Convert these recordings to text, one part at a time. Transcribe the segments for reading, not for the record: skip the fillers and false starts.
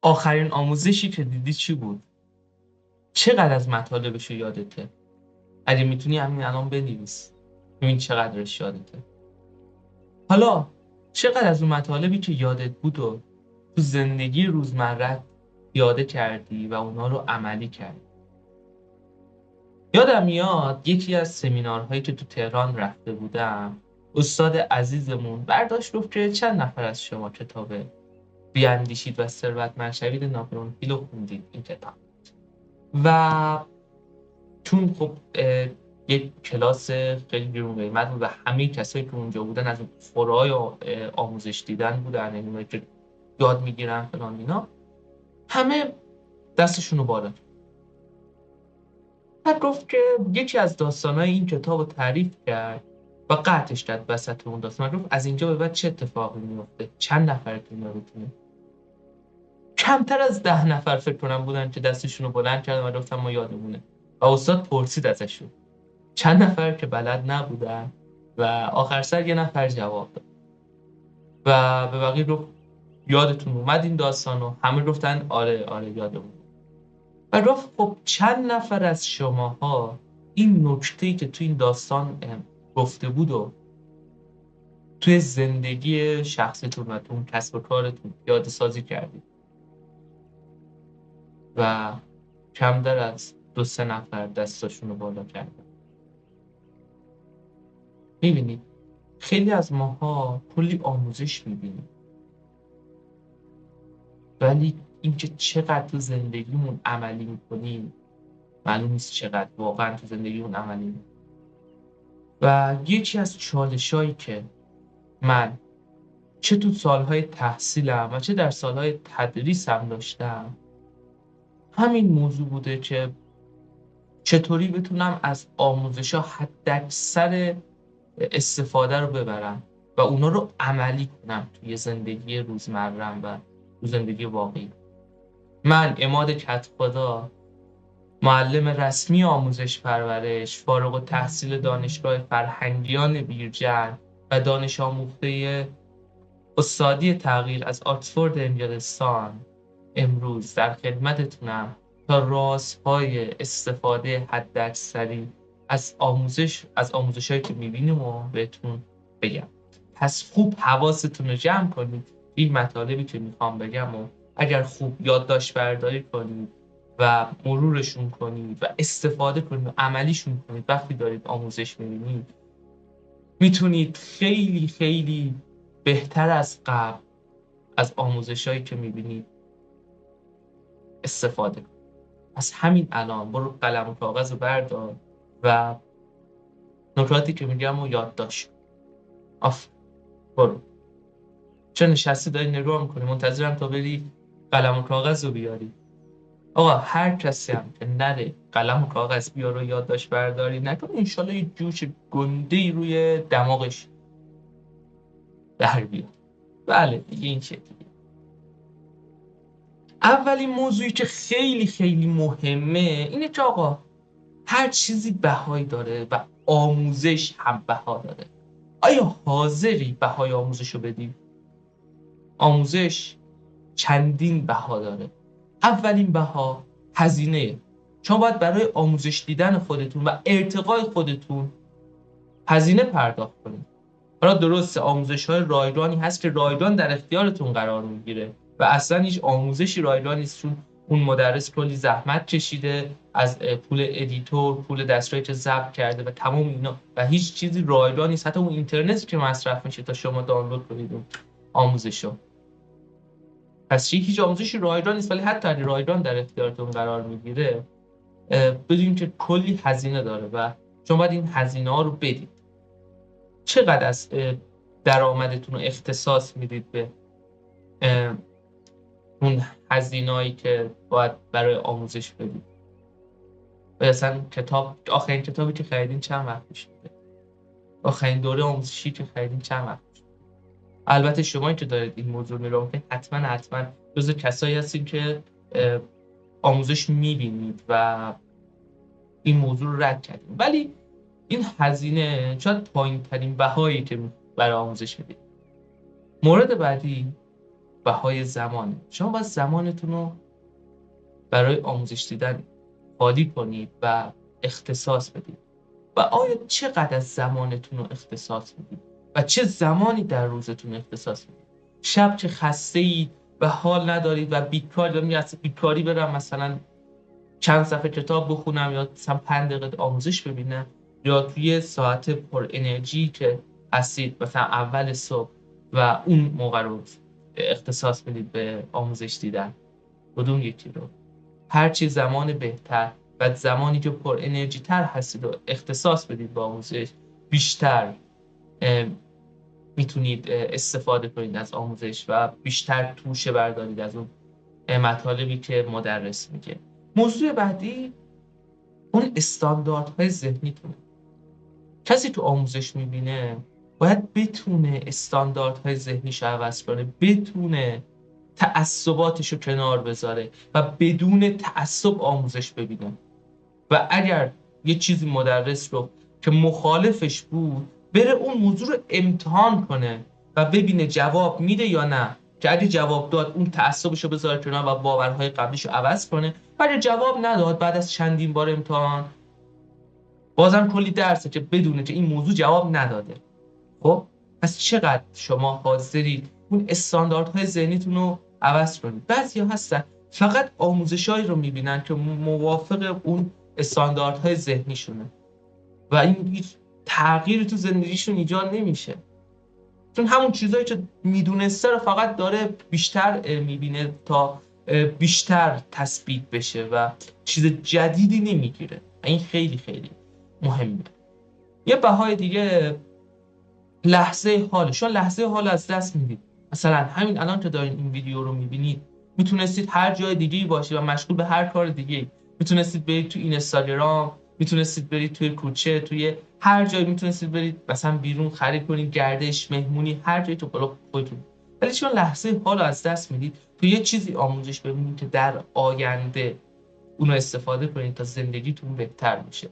آخرین آموزشی که دیدی چی بود؟ چقدر از مطالبش رو یادته؟ اگه میتونی همین الان بنویس ببین چقدرش یادته. حالا چقدر از اون مطالبی که یادت بود و تو زندگی روزمرت پیاده کردی و اونا رو عملی کردی؟ یادم میاد یکی از سمینارهایی که تو تهران رفته بودم، استاد عزیزمون برداشت گفت که چند نفر از شما کتاب بیاندیشید و ثروتمند شوید ناپلئون هیل رو خوندید این کتاب. و چون خب یک کلاس خیلی گرون قیمت بود و همه کسایی که اونجا بودن از فورای آموزش دیدن بودن، یعنی اونایی که یاد میگیرن فلان اینا، همه دستشون رو بالا. بعد گفت که یکی از داستانای این کتاب رو تعریف کرد و قطعش کرد وسط اون داستان. گفت از اینجا به بعد چه اتفاقی میفته؟ چند نفرتون یادتونه؟ کمتر از 10 نفر فکر کنم بودن که دستشون رو بلند کردن و گفتن ما یادمونه. و استاد پرسید ازشون چند نفر که بلد نبودن و آخر سر یه نفر جواب داد و به بقیه گفت یادتون اومد این داستانو؟ همه گفتن آره آره یادمون. و گفت خب چند نفر از شماها این نکته‌ای که تو این داستان گفته بود و توی زندگی شخصیتون و تو کسب و کارتون پیاده سازی کردید؟ و کمتر از 2-3 نفر دستاشون رو بالا کردن. میبینید خیلی از ماها کلی آموزش میبینیم، ولی اینکه چقدر تو زندگیمون عملی میکنیم معلوم نیست. چقدر واقعا تو زندگیمون عملی میکنیم. و یکی از چالشایی که من چه تو سالهای تحصیلم و چه در سالهای تدریسم داشتم همین موضوع بوده که چطوری بتونم از آموزش‌ها حداکثر استفاده رو ببرم و اونا رو عملی کنم توی زندگی روزمره‌ام و تو زندگی واقعی. من عماد کدخدا، معلم رسمی آموزش پرورش، فارغ التحصیل دانشگاه فرهنگیان بیرجند و دانش آموخته استادی تغییر از آکسفورد انگلستان، امروز در خدمتتونم تا رازهای استفاده حداکثری از آموزش‌هایی که می‌بینیم و بهتون بگم. پس خوب حواستون رو جمع کنید. این مطالبی که میخوام بگم و اگر خوب یادداشت برداری کنید و مرورشون کنید و استفاده کنید و عملیشون کنید وقتی دارید آموزش می‌بینید، میتونید خیلی خیلی بهتر از قبل از آموزشایی که می‌بینید استفاده کنید. از همین الان برو قلم و کاغذ رو بردار و نکاتی که میگم رو یادداشت کن. برو. چون نشستی داری نگاه میکنی منتظرم تا بری قلم و کاغذ رو بیاری. آقا هر کسی هم که نره قلم و کاغذ بیاره و یادداشت برداری نکنه، انشالله یه جوش گنده‌ای روی دماغش در بیاد. بله دیگه این شکلیه. اولین موضوعی که خیلی خیلی مهمه اینه که آقا هر چیزی بهایی داره و آموزش هم بها داره. آیا حاضری بهای آموزش رو بدی؟ آموزش چندین بها داره. اولین بها هزینه. شما باید برای آموزش دیدن خودتون و ارتقای خودتون هزینه پرداخت کنید. حالا درسته آموزش‌های رایگانی هست که رایگان در اختیارتون قرار میگیره و اصلا هیچ آموزشی رایگان نیست، چون اون مدرس کلی زحمت کشیده از پول ادیتور، پول دستگاهی که ضبط کرده و تمام اینا و هیچ چیزی رایگان نیست. حتی اون اینترنتی که مصرف میشه تا شما دانلود کنید اون آموزشو. پس هیچ آموزشی رایگان نیست، ولی حتی اگه رایگان در اختیارتون قرار میگیره بدونید که کلی هزینه داره و شما باید این هزینه ها رو بدید. چقدر از درآمدتون رو اختصاص میدید به اون هزینه‌ای که باید برای آموزش بدید؟ و اصلا آخرین کتابی که خریدین چند وقت پیش بوده؟ آخرین دوره آموزشی که خریدین چند وقت پیش بوده؟ البته شمایی که دارید این موضوع رو نگاه می‌کنید حتما جزو کسایی هستین که آموزش می‌بینید و این موضوع رو رد کردیم، ولی این هزینه شاید پایین ترین بهایی که برای آموزش میدید. مورد بعدی بهای زمانه. شما باید زمانتون رو برای آموزش دیدن خالی کنید و اختصاص بدید. و آیا چقدر از زمانتون رو اختصاص میدید و چه زمانی در روزتون اختصاص میدید؟ شب که خسته اید و حال ندارید و بیکاری برم مثلا چند صفحه کتاب بخونم یا مثلا 5 دقیقه آموزش ببینم، یا توی ساعت پر انرژی که هستید مثلا اول صبح و اون موقع رو اختصاص بدید به آموزش دیدن؟ کدوم یکی رو؟ هرچی زمان بهتر و زمانی که پر انرژی تر هستید و اختصاص بدید به آموزش، بیشتر میتونید استفاده کنید از آموزش و بیشتر توشه بردارید از اون مطالبی که مدرس میگه. موضوع بعدی اون استانداردهای ذهنیتونه. کسی تو آموزش میبینه باید بتونه استانداردهای ذهنیش رو عوض کنه، بتونه تعصباتش رو کنار بذاره و بدون تعصب آموزش ببینه. و اگر یه چیزی مدرس رو که مخالفش بود، بره اون موضوع رو امتحان کنه و ببینه جواب میده یا نه، که اگه جواب داد اون تعصبش رو بذاره کنار و باورهای قبلیش رو عوض کنه. ولی جواب نداد بعد از چندین بار امتحان، بازم کلی درسه که بدونه که این موضوع جواب نداده. خب پس چقدر شما حاضرید اون استانداردهای ذهنیتون رو عوض کنید؟ بعضیا هستن فقط آموزشایی رو میبینن که موافق اون استانداردهای ذهنیشونه و این هیچ تغییری تو زندگیشون ایجاد نمیشه، چون همون چیزایی که میدونسته رو فقط داره بیشتر میبینه تا بیشتر تثبیت بشه و چیز جدیدی نمیگیره. این خیلی خیلی مهمه. یه بهای دیگه لحظه حال. شما لحظه حال از دست میدید. مثلا همین الان که دارین این ویدیو رو میبینید، میتونستید هر جای دیگه‌ای باشید و مشغول به هر کار دیگه‌ای. میتونستید برید تو اینستاگرام، میتونستید برید توی کوچه، توی هر جایی میتونستید برید مثلا بیرون خرید کنید، گردش، مهمونی، هر جایی تو بالا خودتون. ولی چون لحظه حال از دست میدید، تو یه چیزی آموزش ببینید که در آینده اونو استفاده کنید تا زندگیتون بهتر میشه.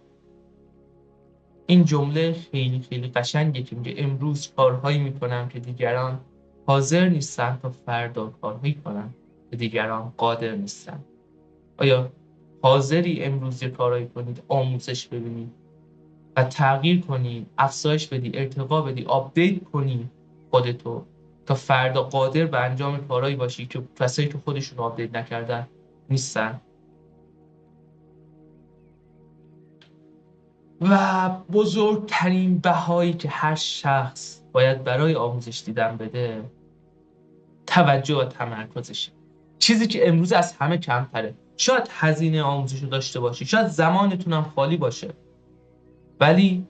این جمله خیلی خیلی قشنگه که میگه امروز کارهایی میکنم که دیگران حاضر نیستن تا فردا کارهایی کنن که دیگران قادر نیستن. آیا حاضری امروز یه کارهایی کنید، آموزش ببینید و تغییر کنی، افزایش بدی، ارتقا بدی، آپدیت کنی خودتو تا فردا قادر به انجام کارهایی باشی که کسایی که خودشون آپدیت نکردن نیستن؟ و بزرگترین بهایی که هر شخص باید برای آموزش دیدن بده، توجه و تمرکزشه. چیزی که امروز از همه کمتره. شاید هزینه آموزش رو داشته باشی، شاید زمانتون هم خالی باشه، ولی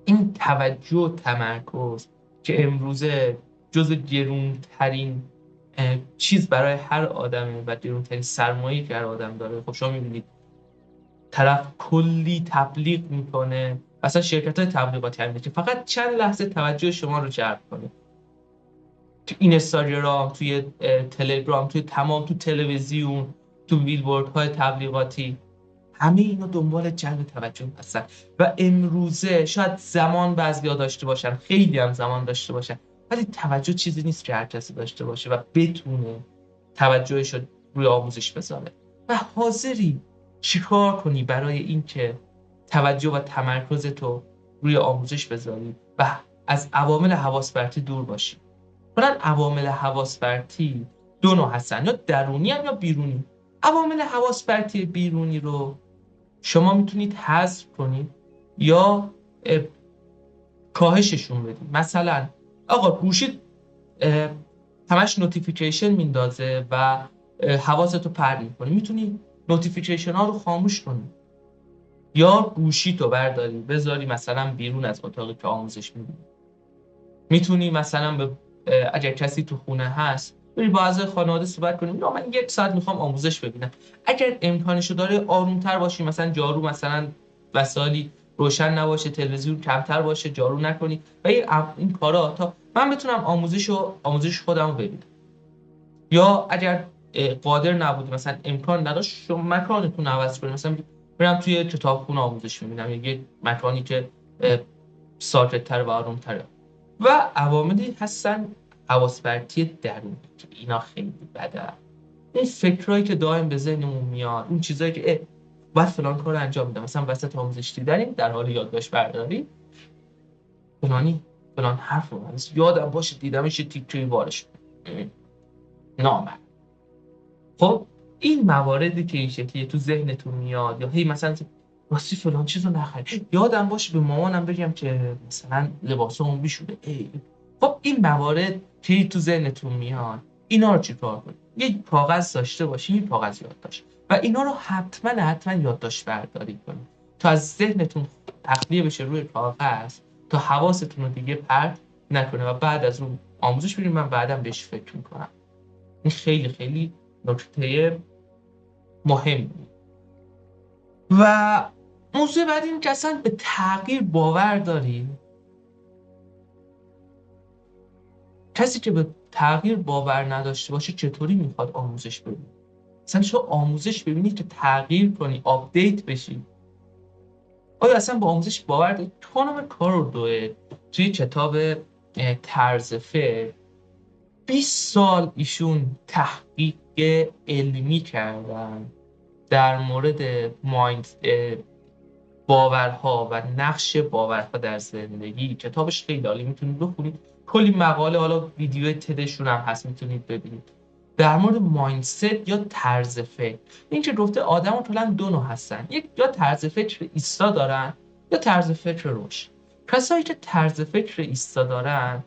این توجه و تمرکز که امروزه جزو گرونترین چیز برای هر آدمه و گرونترین سرمایه‌ای که هر آدم داره. خب شما می‌بینید طرف کلی تبلیغ میکنه، اصلا شرکت‌های تبلیغاتی همینه که فقط چند لحظه توجه شما رو جلب کنه. تو اینستاگرام، توی تلگرام، تو تلویزیون، تو بیلبوردهای تبلیغاتی، همه اینا دنبال جلب توجه هستن. و امروزه شاید زمان بعضیا داشته باشن، خیلی هم زمان داشته باشن، ولی توجه چیزی نیست که هر کسی داشته باشه و بتونه توجهش رو روی آموزش بذاره. و حاضری چیکار کنی برای اینکه توجه و تمرکزتو روی آموزش بذاری و از عوامل حواس پرتی دور باشی؟ مثلا عوامل حواس پرتی دو نوع هستن، یا درونی هم یا بیرونی. عوامل حواس پرتی بیرونی رو شما میتونید حذف کنید یا کاهششون بدید. مثلا آقا گوشید همش نوتیفیکیشن میندازه و حواستو پرت میکنه، میتونی نوتیفیکیشن ها رو خاموش کنی یا گوشی تو برداری بذاری مثلا بیرون از اتاقی که آموزش میدی. میتونی مثلا اگر کسی تو خونه هست بری با اعضای خانواده صحبت کنی، من 1 ساعت میخوام آموزش ببینم. اگر امکانشو داره آرومتر باشی، مثلا جارو مثلا وسایلی روشن نباشه، تلویزیون کمتر باشه، جارو نکنی و این کارا تا من بتونم آموزش خودم رو ببینم. یا اگر قادر نبودی، مثلا امکان نداشت، شما مکانتون عوض کنید، مثلا برم توی کتابخونه آموزش می‌بینم یا یه مکانی که ساکت‌تر و آروم‌تره. و عواملی هستن حواس پرتی درونی که اینا خیلی بده. این فکرایی که دائم به ذهنمون میاد، اون چیزایی که باید فلان کار انجام میدم، مثلا وسط آموزش دیدنیم در حال یادداشت برداری، فلان حرف رو یادم باشه دیدمش یه تیکه‌ای وارش نامرد. خب این مواردی که این شکلی تو ذهنتون میاد، یا هی مثلا راستی فلان چیزو نخرید، یادم باشه به مامانم بگم که مثلا لباسامو بیشوره. خب این موارد که تو ذهنتون میاد، اینا رو چیکار کنید؟ یک کاغذ داشته باشید، یک کاغذ یادداشت، و اینا رو حتما یادداشت برداری کنید تا از ذهنتون تخلیه بشه روی کاغذ، تا حواستون رو دیگه پرت نکنه و بعد از اون آموزش بریم من بعدم بهش فکر میکنم. این خیلی خیلی نکته مهمی. و موضوع بعد این که اصلا به تغییر باور داری؟ کسی که به تغییر باور نداشته باشه چطوری میخواد آموزش ببینی؟ اصلا چرا آموزش ببینی که تغییر کنی، آپدیت بشی؟ آیا اصلا به آموزش باور داری؟ خانم کاردوئل توی کتاب طرز فکر 20 سال ایشون تحقیق علمی کردن در مورد باورها و نقش باورها در زندگی. کتابش خیلی عالی، میتونید بخونید. کلی مقاله، حالا ویدیو تدشون هم هست میتونید ببینید، در مورد مایندست یا طرز فکر. این که گفته آدم‌ها کلاً دو نوع هستن، یک یا طرز فکر ایستا دارن یا طرز فکر رشد. کسایی که طرز فکر ایستا دارن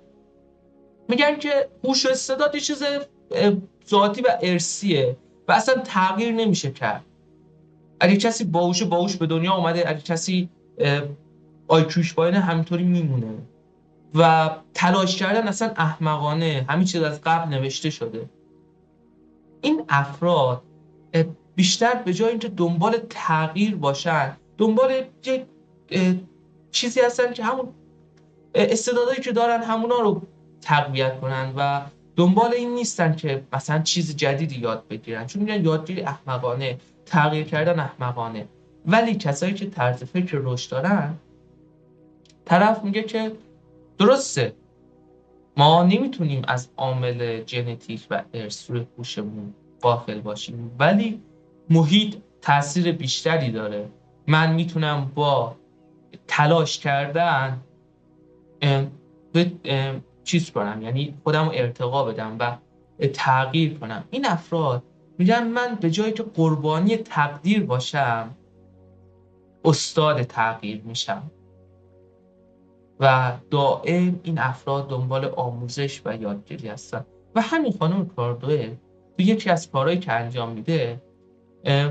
میگن که هوش و استعداد یه چیز ذاتی و ارثیه و اصلا تغییر نمیشه کرد. اگه کسی باهوش به دنیا اومده، اگه کسی آیکیوش پایینه، همینطوری میمونه و تلاش کردن اصلا احمقانه، همین چیز از قبل نوشته شده. این افراد بیشتر به جای اینکه دنبال تغییر باشن، دنبال یک چیزی هستن که همون استعدادایی که دارن همونا رو تقویت کنن و دنبال این نیستن که مثلا چیز جدیدی یاد بگیرن، چون میگن یادگیری احمقانه، تغییر کردن احمقانه. ولی کسایی که طرز فکر رشد دارن، طرف میگه که درسته ما نمیتونیم از عامل ژنتیک و ارث روی هوشمون غافل باشیم، ولی محیط تاثیر بیشتری داره. من میتونم با تلاش کردن چیز کنم، یعنی خودم رو ارتقا بدم و تغییر کنم. این افراد میگن من به جایی که قربانی تقدیر باشم، استاد تغییر میشم. و دائم این افراد دنبال آموزش و یادگیری هستن. و همین خانم کاردوئل تو یکی از کارهایی که انجام میده،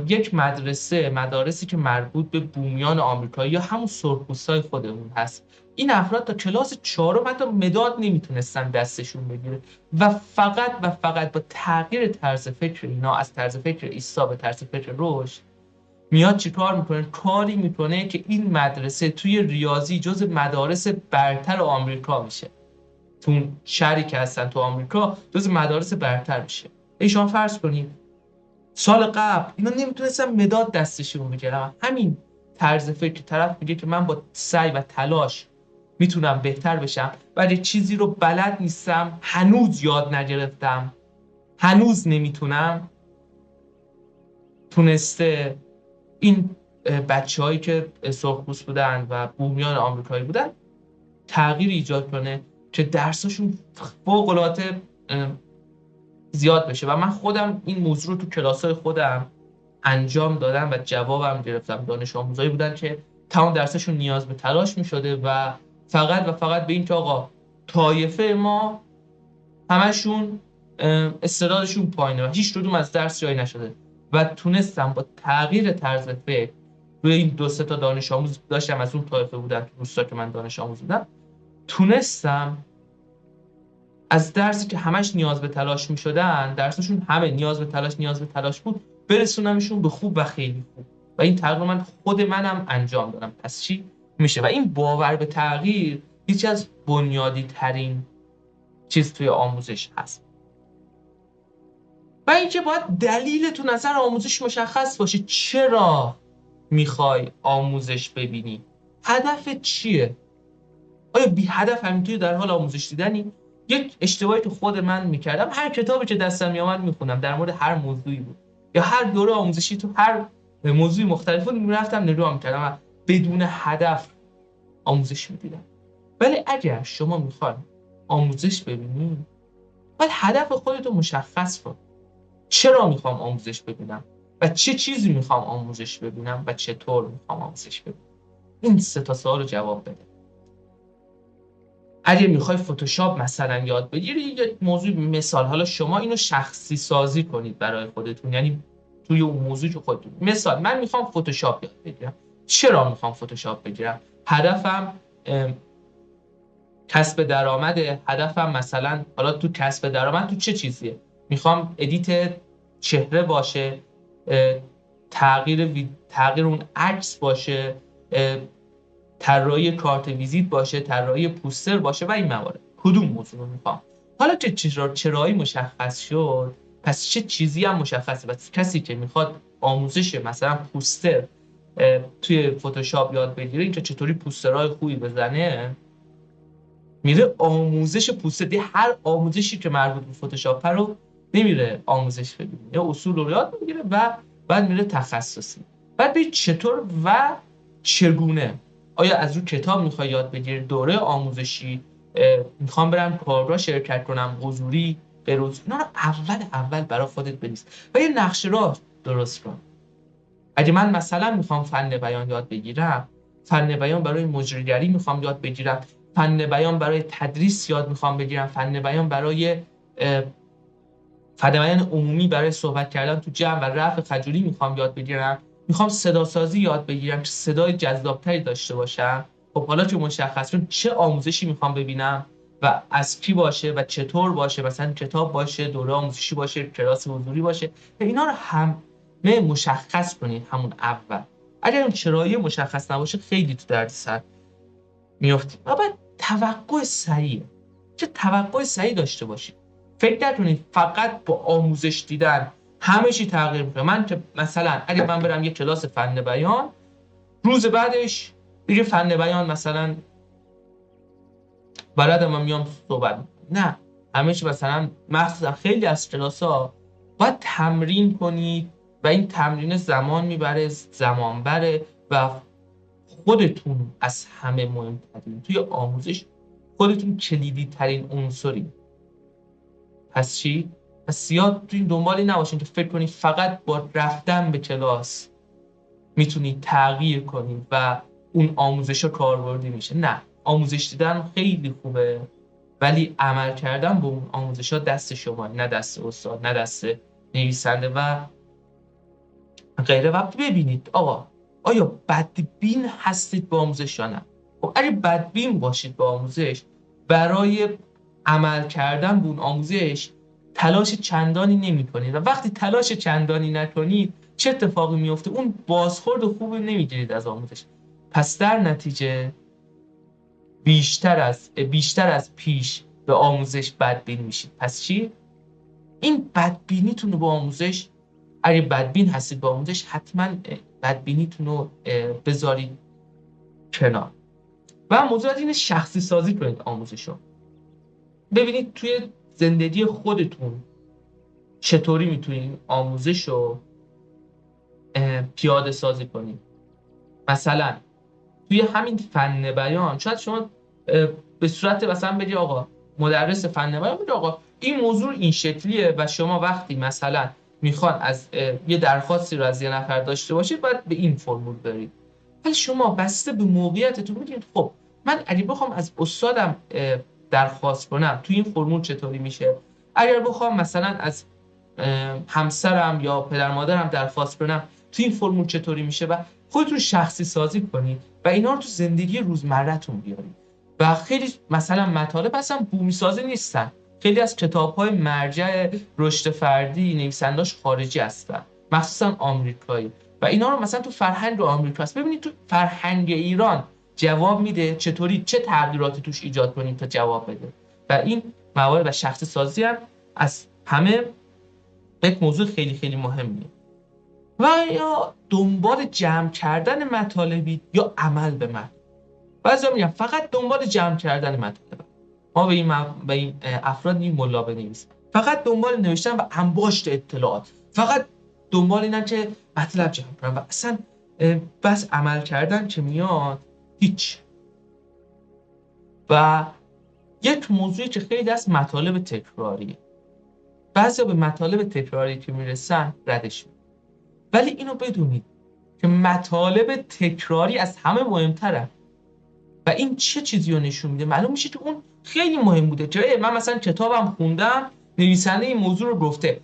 یک مدارسی که مربوط به بومیان آمریکایی یا همون سرخپوستای خودمون هست، این افراد تا کلاس 4 حتی مداد نمیتونستن دستشون بگیره و فقط با تغییر طرز فکر اینا از طرز فکر ایستا به طرز فکر رشد، میاد چی کار میکنه؟ کاری میکنه که این مدرسه توی ریاضی جز مدارس برتر آمریکا میشه. تو شهری که هستن تو آمریکا جز مدارس برتر میشه. شما فرض کنید سال قبل اینا نمیتونستن مداد دستشون بگیرن. همین طرز فکر طرف میگه که من با سعی و تلاش میتونم بهتر بشم، ولی چیزی رو بلد نیستم، هنوز یاد نگرفتم، هنوز نمیتونم. تونسته این بچه‌هایی که سرخپوست بودن و بومیان آمریکایی بودن تغییر ایجاد کنه که درساشون فوق‌العاده زیاد بشه. و من خودم این موضوع رو تو کلاس‌های خودم انجام دادم و جوابم گرفتم. دانش آموزایی بودن که تمام درسشون نیاز به تلاش می‌شده و فقط به این که آقا طایفه ما همشون استعدادشون پایینه و هیچ کدوم از درس جایی نشده، و تونستم با تغییر طرز فکر روی این 2-3 تا دانش آموز داشتم از اون طایفه بودن تو روستا که من دانش آموز بودم، تونستم از درسی که همش نیاز به تلاش می‌شدن، درسشون همه نیاز به تلاش بود، برسونمشون به خوب و خیلی خوب. و این تغییر من خود منم انجام دادم. پس چی میشه؟ و این باور به تغییر یکی از بنیادی ترین چیز توی آموزش هست. و اینکه باید دلیل تو نظر آموزش مشخص باشه. چرا میخوای آموزش ببینی؟ هدف چیه؟ آیا بی هدف همینطوری در حال آموزش دیدنی؟ یک اشتباهی تو خود من میکردم، هر کتابی که دستم میامد میخونم در مورد هر موضوعی بود، یا هر دوره آموزشی تو هر موضوعی مختلف بود میرفتم نگاه میکردم و بدون هدف آموزش میدیدم. ولی اگر شما میخواید آموزش ببینید، باید هدف خودتو مشخص کن. چرا میخوام آموزش ببینم و چه چیزی میخوام آموزش ببینم و چطور میخوام آموزش ببینم. این 3 سوال رو جواب بده. اگه میخوای فتوشاپ مثلا یاد بگیری، یه موضوع مثال، حالا شما اینو شخصی سازی کنید برای خودتون، یعنی توی اون موضوع که خودتون، مثال من میخوام فتوشاپ یاد بگیرم. چرا میخوام فتوشاپ بگیرم؟ هدفم کسب درآمده. هدفم مثلا حالا تو کسب درآمد تو چه چیزیه؟ میخوام ادیت چهره باشه، تغییر اون عکس باشه، طراحی کارت ویزیت باشه، طراحی پوستر باشه و این موارد. کدوم موضوع رو میخوام؟ حالا که چرایی مشخص شد، پس چه چیزی هم مشخصه. پس کسی که میخواد آموزش مثلا پوستر توی فتوشاپ یاد بگیره، اینکه چطوری پوسترهای خوبی بزنه، میره آموزش پوستر. هر آموزشی که مربوط به فتوشاپ رو نمیره آموزش بگیره، یا اصول رو یاد میگیره و بعد میره تخصصی. بعد ببین چطور و چگونه. آیا از رو کتاب میخوای یاد بگیری، دوره آموزشی، میخوام برم کارگاه شرکت کنم، حضوری، غیر حضوری؟ اینا رو اول برای خودت بنویس و یه نقشه راه درست کن. اگه من مثلا میخوام فن بیان یاد بگیرم، فن بیان برای مجریگری میخوام یاد بگیرم، فن بیان برای تدریس یاد میخوام بگیرم، فن بیان برای فن بیان عمومی، برای صحبت کردن تو جمع و رفع خجولی میخوام یاد بگیرم، میخوام صدا سازی یاد بگیرم که صدای جذابتری داشته باشم. خب حالا که مشخص شد چه آموزشی میخوام ببینم و از کی باشه و چطور باشه، مثلا کتاب باشه، دوره آموزشی باشه، کلاس حضوری باشه، اینا رو هم مشخص کنید همون اول. اگر اون چرایی مشخص نباشه خیلی تو دردسر میافتید. و بعد توقع سریع، چه توقع سریع داشته باشید. فکر نکنید فقط با آموزش دیدن همه چی تغییر میکنه. من که مثلا اگر من برم یه کلاس فن بیان، روز بعدش دیگه فن بیان مثلا بلدم و میام صحبت، نه. همه چی مثلا مخصوصا خیلی از کلاس‌ها باید تمرین کنید و این تمرین زمان میبره، زمان بره و خودتون از همه مهمترین توی آموزش، خودتون کلیدی ترین عنصری. پس چی؟ پس زیاد توی دنبالی نباشین که فکر کنید فقط با رفتن به کلاس میتونید تغییر کنید و اون آموزش کاربردی میشه. نه، آموزش دیدن خیلی خوبه، ولی عمل کردن به اون آموزش ها دست شما، نه دست استاد، نه دست نویسنده و غیره. و ببینید آقا، آیا بدبین هستید به آموزش یا نه؟ خب اگه بدبین باشید به آموزش، برای عمل کردن به اون آموزش تلاش چندانی نمی کنید و وقتی تلاش چندانی نکنید چه اتفاقی میفته؟ اون بازخورد خوبی نمیگیرید از آموزش. پس در نتیجه بیشتر از پیش به آموزش بدبین میشید. پس چی؟ این بدبینیتون رو به آموزش، اگه بدبین هستید به آموزش، حتما بدبینیتون رو بذارید کنار و موضوع اینه شخصی سازی کنید آموزش رو. ببینید توی زندگی خودتون چطوری میتونید آموزش رو پیاده سازی کنید. مثلا توی همین فن بیان شاید شما به صورت مثلا بگی آقا، مدرس فن بیان بگی آقا این موضوع این شکلیه و شما وقتی مثلا میخوان از یه درخواستی رو از یه نفر داشته باشید باید به این فرمول برید. ولی شما بسته به موقعیتتون میگید خب من اگه بخوام از استادم درخواست کنم توی این فرمول چطوری میشه، اگر بخوام مثلا از همسرم یا پدر مادرم درخواست کنم توی این فرمول چطوری میشه، و خودتون شخصی سازی کنید و اینا رو تو زندگی روزمره‌تون بیارید. و خیلی مثلا مطالب اصلا بومی سازی نیستن، خیلی از کتاب‌های مرجع رشد فردی نویسنداش خارجی هستن، مخصوصا آمریکایی، و اینا رو مثلا تو فرهنگ آمریکا هست. ببینید تو فرهنگ ایران جواب میده، چطوری چه تغییراتی توش ایجاد کنیم تا جواب بده. و این موارد و شخصی سازی هم از همه یک موضوع خیلی خیلی مهمیه. و یا دنبال جمع کردن مطالبی یا عمل به مطلب. بعضیا میگن فقط دنبال جمع کردن مطلب. ما به این افراد این ملا بنویس. فقط دنبال نوشتن و انباشت اطلاعات، فقط دنبال اینن که مطلب جمع کنن و اصلا بس عمل کردن که میاد هیچ. و یک موضوعی که خیلی از مطالب تکراریه، بعضی به مطالب تکراری که میرسن ردش می‌کنن. ولی اینو بدونید که مطالب تکراری از همه مهمتره. و این چه چیزی رو نشون میده؟ معلوم میشه که اون خیلی مهم بوده. چرا من مثلا کتابم خوندم، نویسنده این موضوع رو گفته،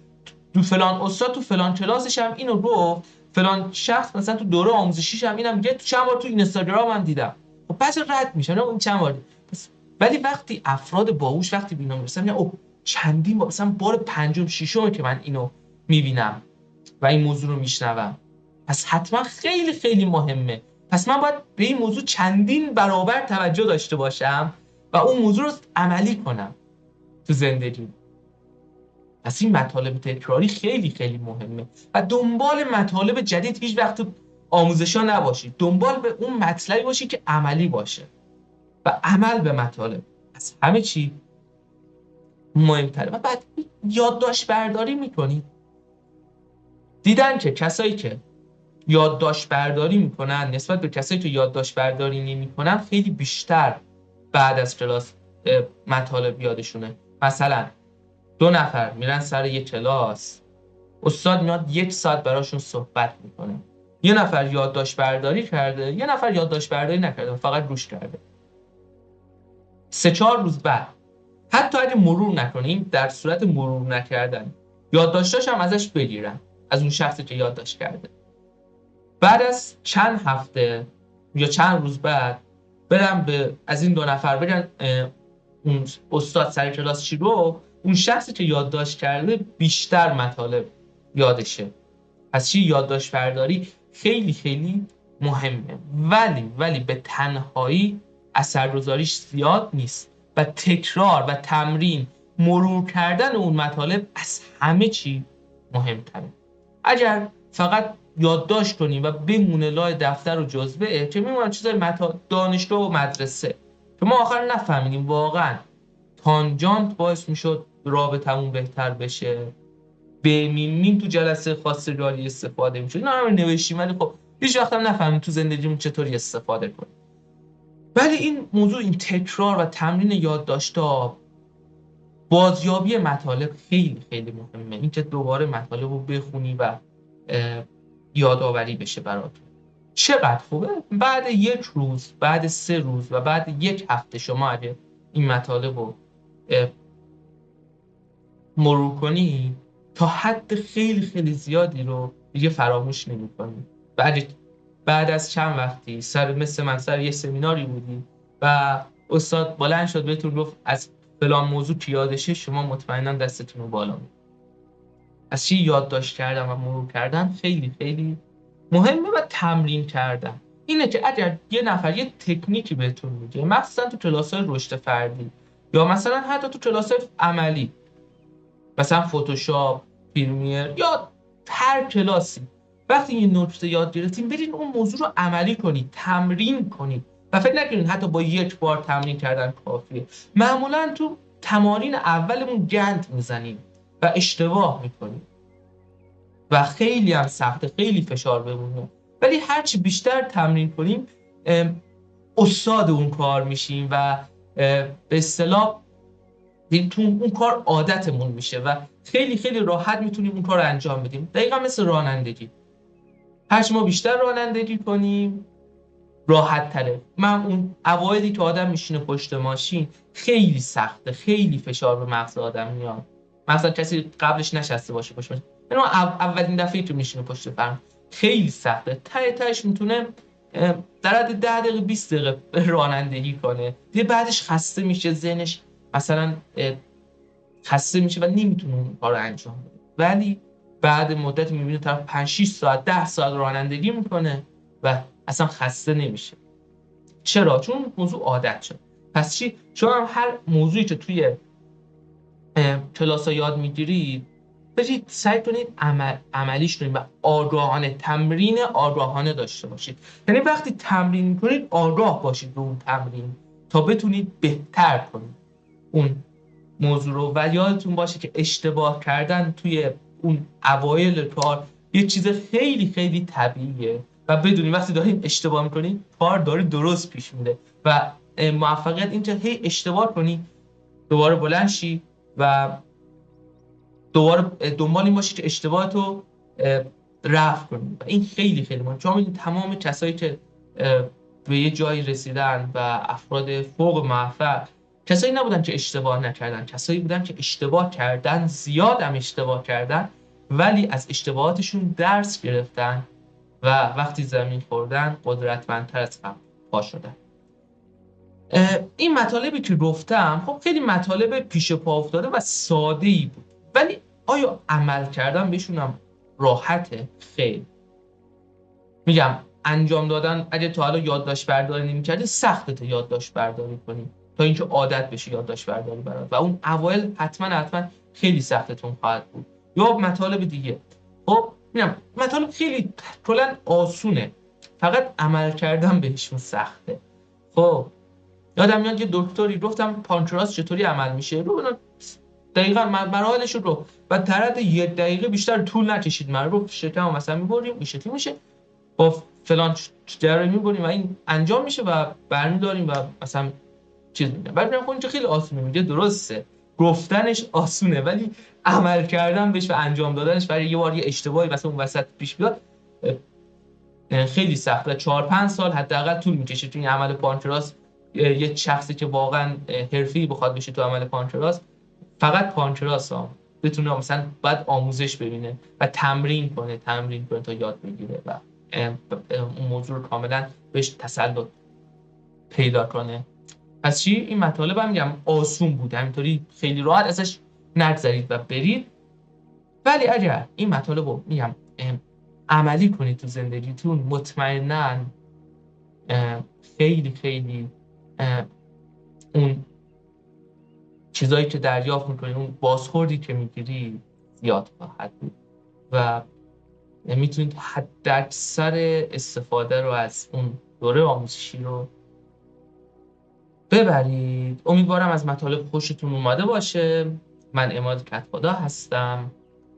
تو فلان استاد تو فلان کلاسش هم اینو گفت، فلان شخص مثلا تو دوره آموزشیش هم اینم میگه، تو چند بار تو اینستاگرام هم دیدم. خب پس رد میشه نه اون چند بار. ولی وقتی افراد باهوش وقتی بینا میرسن، او چندین بار، مثلا بار پنجم ششم که من اینو میبینم و این موضوع رو میشنوم، پس حتما خیلی خیلی مهمه. پس من باید به این موضوع چندین برابر توجه داشته باشم و اون موضوع رو عملی کنم تو زندگی. پس این مطالب تکراری خیلی خیلی مهمه و دنبال مطالب جدید هیچ وقت تو آموزشا نباشید. دنبال به اون مطلبی باشید که عملی باشه و عمل به مطالب از همه چی مهمتره. و بعد یادداشت برداری میکنید. دیدن که کسایی که یادداشت برداری میکنن نسبت به کسایی که یادداشت برداری نمیکنن خیلی بیشتر بعد از کلاس مطالب یادشونه. مثلا 2 نفر میرن سر یه کلاس، استاد میاد 1 ساعت براشون صحبت میکنه. یه نفر یادداشت برداری کرده، یه نفر یادداشت برداری نکرده، فقط گوش کرده. 3-4 روز بعد حتی اگه مرور نکنیم، در صورت مرور نکردن یادداشتاش هم ازش بگیرن، از اون شخصی که یادداشت کرده. بعد از چند هفته یا چند روز بعد برم به از این 2 نفر بگن اون استاد سر کلاس چی رو، اون شخصی که یادداشت کرده بیشتر مطالب یادشه. پس چی؟ یادداشت برداری خیلی خیلی مهمه، ولی به تنهایی اثرگذاریش زیاد نیست و تکرار و تمرین، مرور کردن اون مطالب از همه چی مهمتره. اگر فقط یادداشت کنیم و بمونه لای دفتر و جزوه، که میمونن چیزای دانشگاه و مدرسه که ما آخر نفهمیدیم واقعا تانجانت باعث میشد رابطمون بهتر بشه، به میم تو جلسه خواستگاری استفاده میشه، اینا هم نوشتیم ولی خب هیچ وقت هم نفهمیم تو زندگیمون چطوری استفاده کنیم. ولی این موضوع، این تکرار و تمرین یادداشت‌ها، بازیابی مطالب خیلی خیلی مهمه. اینکه دوباره مطالب رو بخونی و یادآوری بشه براتون چقدر خوبه. بعد 1 روز، بعد 3 روز و بعد 1 هفته شما اگه این مطالب رو مرور کنی، تا حد خیلی خیلی زیادی رو دیگه فراموش نمی‌کنی. بعد از چند وقتی مثل من سر یه سمیناری بودی و استاد بلند شد بهتون گفت از فلان موضوع که یادشه، شما مطمئنا دستتون رو بالا می‌کنید. از چی یادداشت کردن و مرور کردن خیلی خیلی مهمه. و تمرین کردن اینه که اگر یه نفر یه تکنیکی بهتون میگه، مثلا تو کلاس‌های رشد فردی یا مثلا حتی تو کلاس‌های عملی، مثلا فتوشاپ، پریمیر یا هر کلاسی، وقتی یه نکته یاد گرفتین برین اون موضوع رو عملی کنید، تمرین کنید و فکر نکنید حتی با 1 بار تمرین کردن کافیه. معمولا تو تمارین اولمون گند میزنیم و اشتباه میکنیم و خیلی هم سخته، خیلی فشار بمونه. ولی هرچی بیشتر تمرین کنیم استاد اون کار میشیم و به اصطلاح تو اون کار عادتمون میشه و خیلی خیلی راحت میتونیم اون کار رو انجام بدیم. دقیقا مثل رانندگی، هرچی ما بیشتر رانندگی کنیم راحت تره. من اون اوایلی که آدم میشینه پشت ماشین خیلی سخته، خیلی فشار به مغز آدم میاد، مثلا کسی قبلش نشسته باشه پشت ماشین، یعنی اولین دفعه که میشینه پشت فرمان خیلی سخته. تهش میتونه در حد 10 دقیقه 20 دقیقه رانندگی کنه، دیگه بعدش خسته میشه، ذهنش مثلا خسته میشه و نمیتونه اون کارو انجام بده. ولی بعد مدت میبینه طرف 5-6 ساعت 10 ساعت رانندگی میکنه و اصلا خسته نمیشه. چرا؟ چون موضوع عادت شد. پس چی؟ شما هم هر موضوعی که توی کلاس‌ها یاد میگیرید برید سعی کنید عملیش کنید و آگاهانه، تمرین آگاهانه داشته باشید. یعنی وقتی تمرین کنید آگاه باشید به اون تمرین تا بتونید بهتر کنید. اون موضوع رو و یادتون باشه که اشتباه کردن توی اون اوایل کار یه چیز خیلی خیلی طبیعیه و بدونیم وقتی داریم اشتباه میکنیم کار داره درست پیش میره و موفقیت اینجا هی اشتباه کنی دوباره بلند شی و دوباره دنبال این باشی که اشتباهاتو رفع کنی و این خیلی خیلی مهمه. چون می‌بینید تمام کسایی که به یه جایی رسیدن و افراد فوق موفق کسایی نبودن که اشتباه نکردن، کسایی بودن که اشتباه کردن، زیاد هم اشتباه کردن، ولی از اشتباهاتشون درس گرفتن و وقتی زمین خوردن قدرتمندتر از قبل پا شدن. این مطالبی که گفتم خب خیلی مطالب پیش پا افتاده و ساده ای بود، ولی آیا عمل کردن بهشون هم راحته؟ خیلی. میگم انجام دادن اگه تا حالا یادداشت برداری نمی‌کردی سخته یادداشت برداری کنی تا اینکه عادت بشی یادداشت برداری برات و اون اوایل حتما خیلی سختتون خواهد بود. یا مطالب دیگه خب میگم مطالب خیلی کلا آسونه، فقط عمل کردن بهشون سخته. خب یادم میاد یه دکتری گفتم پانکراس چطوری عمل میشه رو دقیقاً مراحلش رو و طرد 1 دقیقه بیشتر طول نکشید من رو شکم مثلا میبریم این شکلی میشه با فلان جراحی میبریم و این انجام میشه و برمیداریم و مثلا چیز میگم بعد میگم خب اینجا خیلی آسونه. میگه درسته گفتنش آسونه ولی عمل کردن بهش و انجام دادنش برای یه بار یه اشتباهی مثلا اون وسط پیش بیاد خیلی سخته. 4-5 سال حداقل طول میکشه تو این عمل پانکراس. یه شخصی که واقعا حرفه‌ای بخواد بشه تو عمل پانکراس، فقط پانکراس ها بتونه مثلا باید آموزش ببینه و تمرین کنه تا یاد بگیره و اون موضوع رو کاملا بهش تسلط پیدا کنه. پس چی این مطالب هم میگم آسون بود، همینطوری خیلی راحت ازش نگذرید و برید. ولی اگر این مطالب رو میگم عملی کنید تو زندگیتون مطمئناً خیلی خیلی اون چیزایی که دریافت میکنی، اون بازخوردی که میگیری زیاد خواهد بود و میتونید حداکثر استفاده رو از اون دوره آموزشی رو ببرید. امیدوارم از مطالب خوشتون اومده باشه. من عماد کدخدا هستم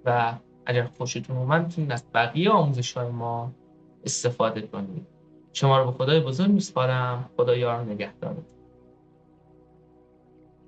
و اگر خوشتون اومد میتونید از بقیه آموزش‌های ما استفاده کنید. شما رو به خدای بزرگ میسپارم. خدا یار و نگهدارتون.